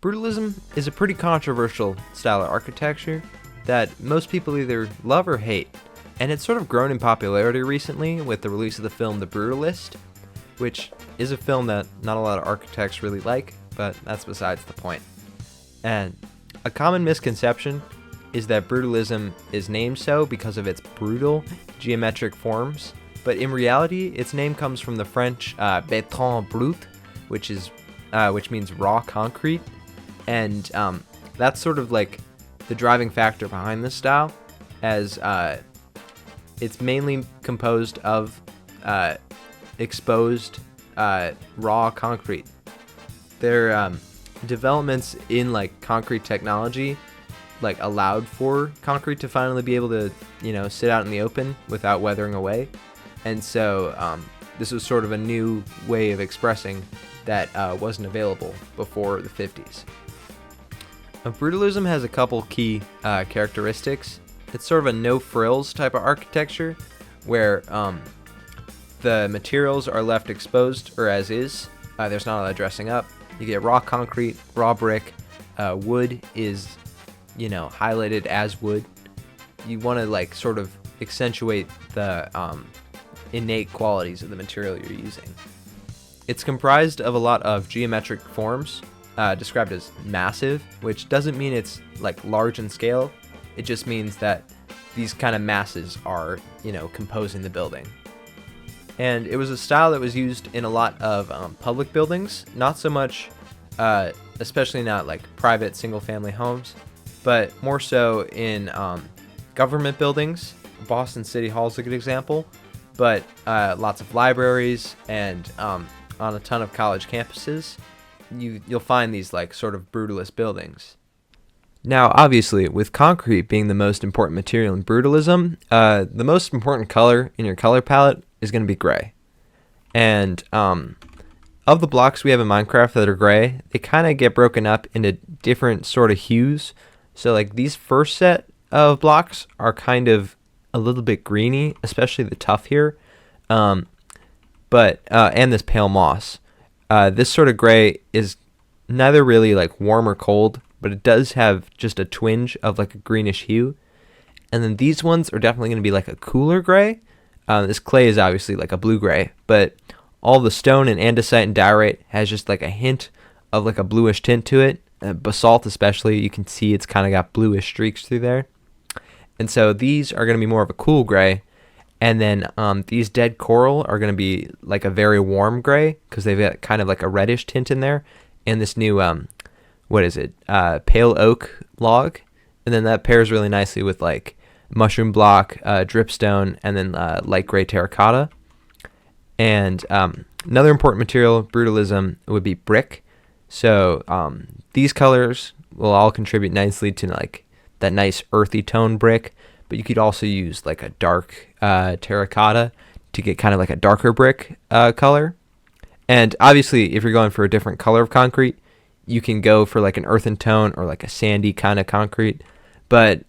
Brutalism is a pretty controversial style of architecture that most people either love or hate, and it's sort of grown in popularity recently with the release of the film The Brutalist, which is a film that not a lot of architects really like, but that's besides the point. And a common misconception is that brutalism is named so because of its brutal geometric forms, but in reality, its name comes from the French béton brut, which means raw concrete, and that's sort of like the driving factor behind this style, as it's mainly composed of exposed raw concrete. Their developments in like concrete technology like allowed for concrete to finally be able to sit out in the open without weathering away, and so this was sort of a new way of expressing that wasn't available before the 50s. Brutalism has a couple key characteristics. It's sort of a no-frills type of architecture where the materials are left exposed or as is. There's not a lot of dressing up. You get raw concrete, raw brick. Wood is, highlighted as wood. You want to like sort of accentuate the innate qualities of the material you're using. It's comprised of a lot of geometric forms, described as massive, which doesn't mean it's like large in scale. It just means that these kind of masses are, composing the building. And it was a style that was used in a lot of public buildings, not so much, especially not like private single-family homes, but more so in government buildings. Boston City Hall is a good example, but lots of libraries and on a ton of college campuses, you'll find these like sort of brutalist buildings. Now, obviously, with concrete being the most important material in brutalism, the most important color in your color palette is going to be gray. And of the blocks we have in Minecraft that are gray, they kind of get broken up into different sort of hues. So like these first set of blocks are kind of a little bit greeny, especially the tuff here. And this pale moss. This sort of gray is neither really like warm or cold, but it does have just a twinge of like a greenish hue. And then these ones are definitely going to be like a cooler gray. This clay is obviously like a blue gray, but all the stone and andesite and diorite has just like a hint of like a bluish tint to it. Basalt especially, you can see it's kind of got bluish streaks through there. And so these are going to be more of a cool gray. And then these dead coral are going to be like a very warm gray because they've got kind of like a reddish tint in there. And this new, pale oak log. And then that pairs really nicely with like mushroom block, dripstone, and then light gray terracotta. And another important material, brutalism, would be brick. So these colors will all contribute nicely to like that nice earthy tone brick. But you could also use like a dark terracotta to get kind of like a darker brick color. And obviously, if you're going for a different color of concrete, you can go for like an earthen tone or like a sandy kind of concrete. But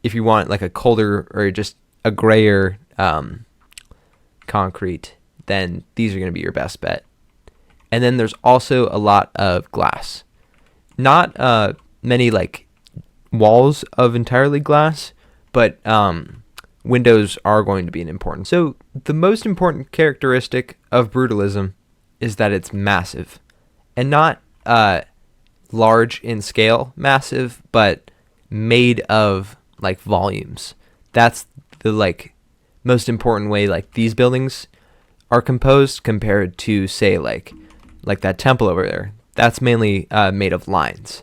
if you want like a colder or just a grayer concrete, then these are going to be your best bet. And then there's also a lot of glass. Not many like walls of entirely glass, but windows are going to be an important. So the most important characteristic of brutalism is that it's massive, and not large in scale, massive, but made of like volumes. That's the like most important way like these buildings are composed compared to say like that temple over there. That's mainly made of lines,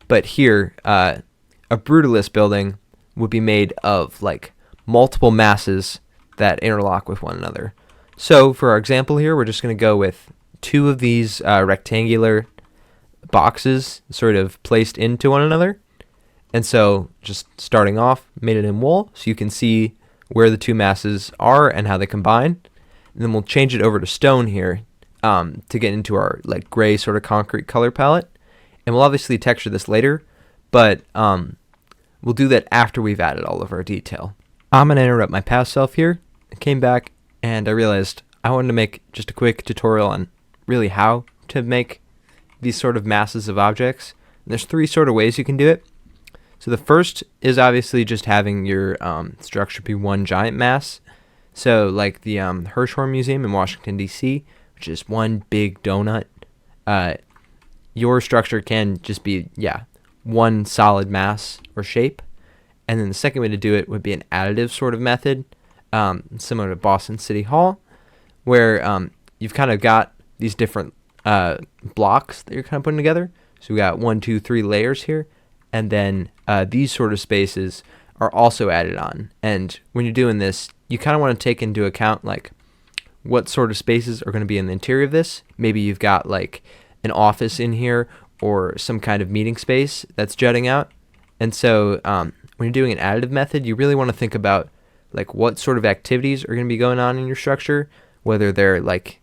but here a brutalist building would be made of like multiple masses that interlock with one another. So for our example here, we're just going to go with two of these rectangular boxes sort of placed into one another. And so just starting off, made it in wool so you can see where the two masses are and how they combine. And then we'll change it over to stone here to get into our like gray sort of concrete color palette. And we'll obviously texture this later, but we'll do that after we've added all of our detail. I'm going to interrupt my past self here. I came back and I realized I wanted to make just a quick tutorial on really how to make these sort of masses of objects. And there's 3 sort of ways you can do it. So the first is obviously just having your structure be one giant mass. So like the Hirshhorn Museum in Washington, D.C., which is one big donut. Your structure can just be, one solid mass or shape. And then the second way to do it would be an additive sort of method, similar to Boston City Hall, where you've kind of got these different blocks that you're kind of putting together. So we got 1, 2, 3 layers here. And then these sort of spaces are also added on. And when you're doing this, you kind of want to take into account like what sort of spaces are going to be in the interior of this. Maybe you've got like an office in here or some kind of meeting space that's jutting out. And so when you're doing an additive method, you really want to think about like what sort of activities are going to be going on in your structure, whether they're like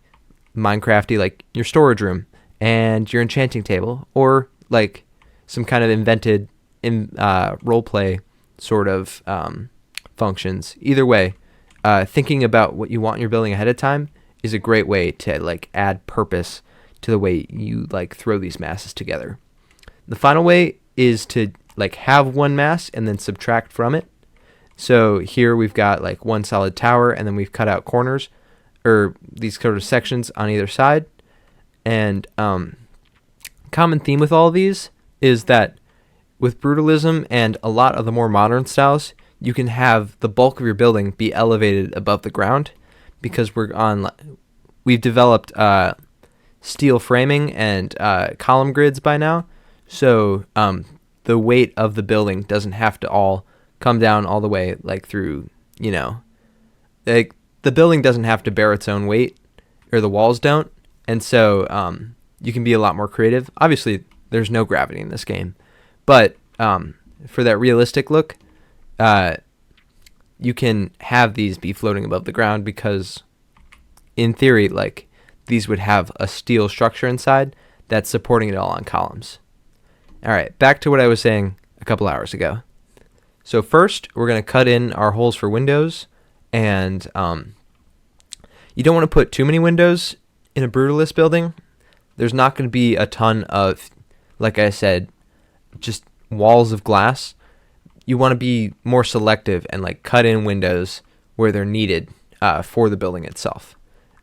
Minecrafty, like your storage room and your enchanting table, or like some kind of invented role play sort of functions. Either way, thinking about what you want in your building ahead of time is a great way to like add purpose to the way you like throw these masses together. The final way is to like have one mass and then subtract from it. So here we've got like one solid tower, and then we've cut out corners or these sort of sections on either side. And common theme with all of these is that with brutalism and a lot of the more modern styles, you can have the bulk of your building be elevated above the ground because we've developed steel framing and column grids by now. So the weight of the building doesn't have to all come down all the way like through, like the building doesn't have to bear its own weight, or the walls don't. And so you can be a lot more creative. Obviously, there's no gravity in this game, but for that realistic look, you can have these be floating above the ground because in theory, like these would have a steel structure inside that's supporting it all on columns. All right, back to what I was saying a couple hours ago. So first, we're going to cut in our holes for windows, and you don't want to put too many windows in a brutalist building. There's not going to be a ton of, like I said, just walls of glass. You want to be more selective and like cut in windows where they're needed for the building itself.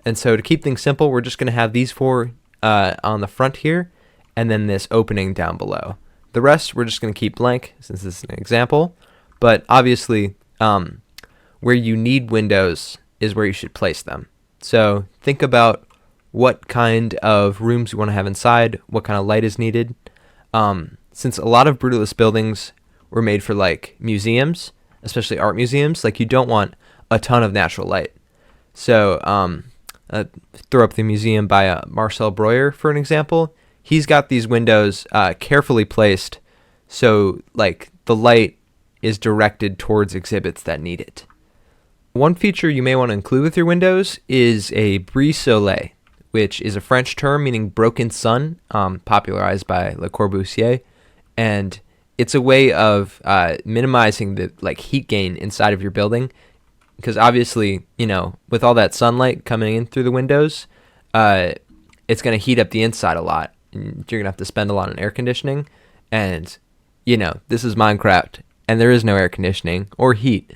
And so to keep things simple, we're just going to have these 4 on the front here, and then this opening down below. The rest we're just going to keep blank since this is an example. But obviously, where you need windows is where you should place them. So think about what kind of rooms you want to have inside, what kind of light is needed. Since a lot of brutalist buildings were made for like museums, especially art museums, like you don't want a ton of natural light. So throw up the museum by Marcel Breuer for an example. He's got these windows carefully placed so like the light is directed towards exhibits that need it. One feature you may want to include with your windows is a brise soleil, which is a French term meaning broken sun, popularized by Le Corbusier, and it's a way of minimizing the like heat gain inside of your building, because obviously, with all that sunlight coming in through the windows, it's going to heat up the inside a lot. And you're going to have to spend a lot on air conditioning, and this is Minecraft, and there is no air conditioning or heat,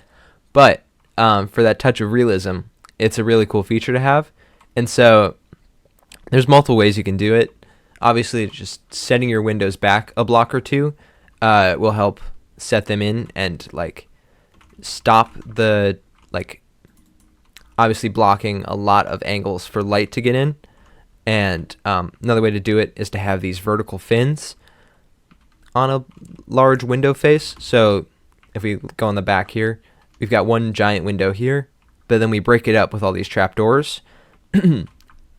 but for that touch of realism, it's a really cool feature to have. And so there's multiple ways you can do it. Obviously, just setting your windows back a block or two will help set them in and like stop the obviously blocking a lot of angles for light to get in. And another way to do it is to have these vertical fins on a large window face. So if we go on the back here, we've got one giant window here, but then we break it up with all these trapdoors,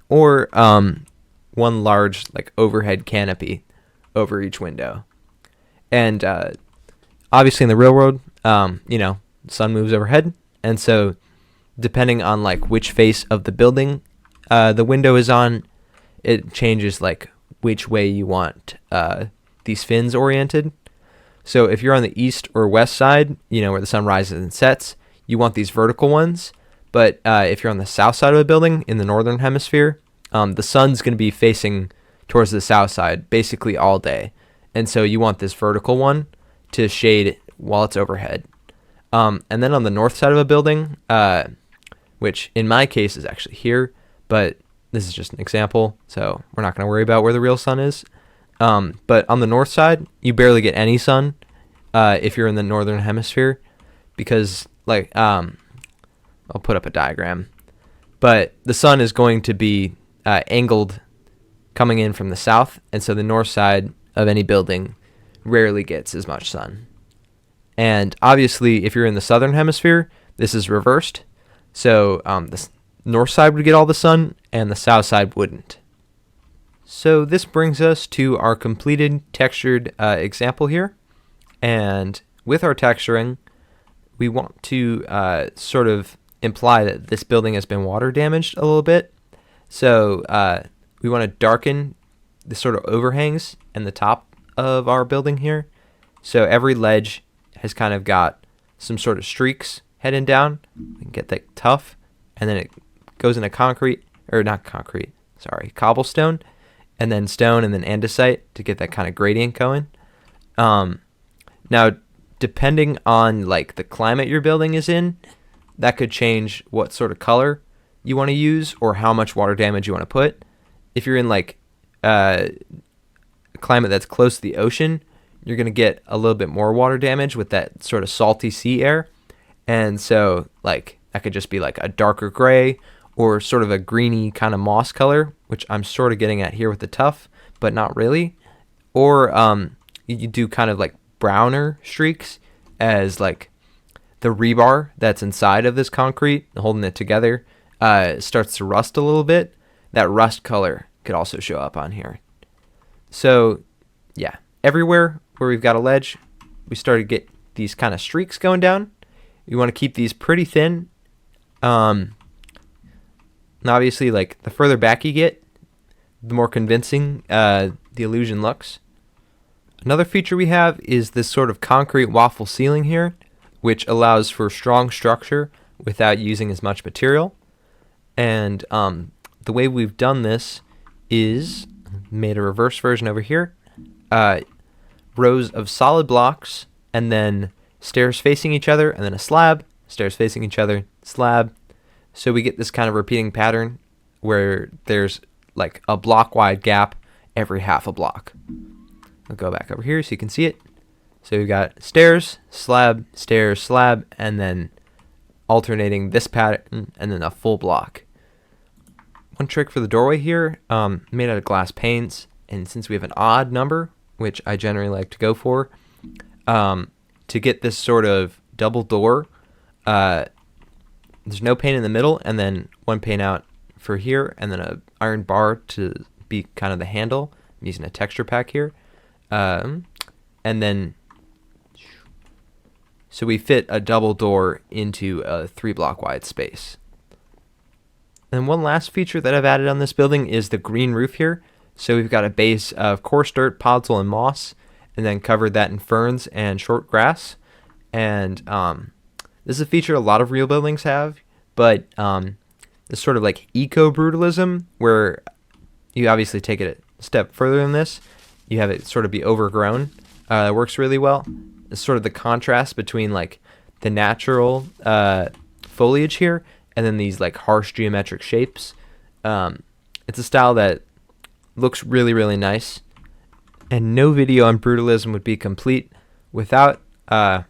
or one large like overhead canopy over each window. And obviously in the real world, the sun moves overhead, and so depending on like which face of the building the window is on, it changes like which way you want these fins oriented. So if you're on the east or west side, where the sun rises and sets, you want these vertical ones. But if you're on the south side of a building in the northern hemisphere, the sun's going to be facing towards the south side basically all day. And so you want this vertical one to shade while it's overhead. And then on the north side of a building, which in my case is actually here, but this is just an example, so we're not going to worry about where the real sun is. But on the north side, you barely get any sun if you're in the northern hemisphere, because I'll put up a diagram, but the sun is going to be angled coming in from the south, and so the north side of any building rarely gets as much sun. And obviously, if you're in the southern hemisphere, this is reversed. So the north side would get all the sun, and the south side wouldn't. So this brings us to our completed textured example here. And with our texturing, we want to sort of imply that this building has been water damaged a little bit. So we want to darken the sort of overhangs and the top of our building here. So every ledge has kind of got some sort of streaks heading down. We can get that tuff, and then it goes into cobblestone, and then stone, and then andesite to get that kind of gradient going. Now, depending on like the climate your building is in, that could change what sort of color you want to use or how much water damage you want to put. If you're in like a climate that's close to the ocean, you're going to get a little bit more water damage with that sort of salty sea air. And so like that could just be like a darker gray or sort of a greeny kind of moss color, which I'm sort of getting at here with the tuff, but not really. Or you do kind of like browner streaks as like the rebar that's inside of this concrete holding it together starts to rust a little bit. That rust color could also show up on here. So yeah, everywhere where we've got a ledge, we start to get these kind of streaks going down. You want to keep these pretty thin. And obviously, like the further back you get, the more convincing the illusion looks. Another feature we have is this sort of concrete waffle ceiling here, which allows for strong structure without using as much material. And the way we've done this is made a reverse version over here. Rows of solid blocks, and then stairs facing each other, and then a slab, stairs facing each other, slab. So we get this kind of repeating pattern where there's like a block wide gap every half a block. I'll go back over here so you can see it. So we've got stairs, slab, and then alternating this pattern and then a full block. One trick for the doorway here, made out of glass panes, and since we have an odd number, which I generally like to go for, to get this sort of double door, there's no pane in the middle, and then one pane out for here, and then an iron bar to be kind of the handle. I'm using a texture pack here. And then, so we fit a double door into a 3-block wide space. And one last feature that I've added on this building is the green roof here. So we've got a base of coarse dirt, podzol, and moss, and then covered that in ferns and short grass. And this is a feature a lot of real buildings have, but this sort of like eco-brutalism, where you obviously take it a step further than this. You have it sort of be overgrown. It works really well. It's sort of the contrast between like the natural foliage here and then these like harsh geometric shapes. It's a style that looks really, really nice. And no video on brutalism would be complete without my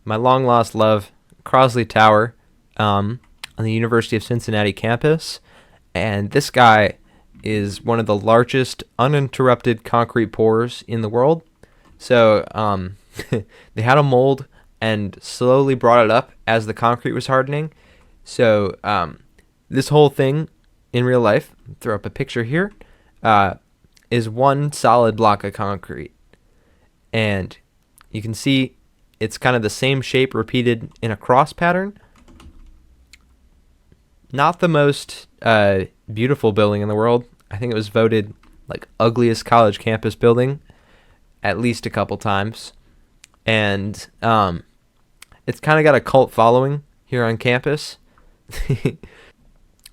long lost love, Cley Tower, on the University of Cincinnati campus. And this guy is one of the largest uninterrupted concrete pours in the world. So they had a mold and slowly brought it up as the concrete was hardening. So this whole thing in real life, throw up a picture here, is one solid block of concrete. And you can see it's kind of the same shape repeated in a cross pattern. Not the most beautiful building in the world. I think it was voted like ugliest college campus building at least a couple times. And it's kind of got a cult following here on campus.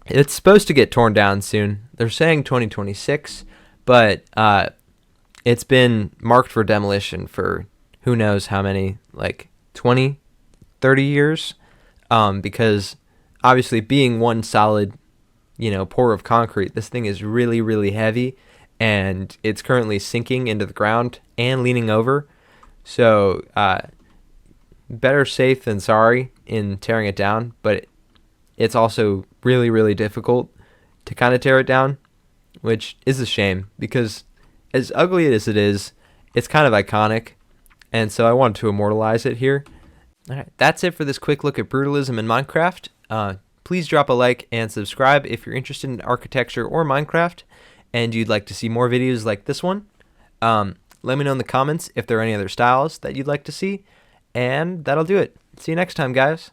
It's supposed to get torn down soon. They're saying 2026, but it's been marked for demolition for who knows how many, like 20, 30 years, because obviously being one solid, pour of concrete, this thing is really, really heavy, and it's currently sinking into the ground and leaning over. So better safe than sorry in tearing it down, but it's also really, really difficult to kind of tear it down, which is a shame because as ugly as it is, it's kind of iconic, and so I wanted to immortalize it here. All right, that's it for this quick look at brutalism in Minecraft. Please drop a like and subscribe if you're interested in architecture or Minecraft and you'd like to see more videos like this one. Let me know in the comments if there are any other styles that you'd like to see, and that'll do it. See you next time, guys.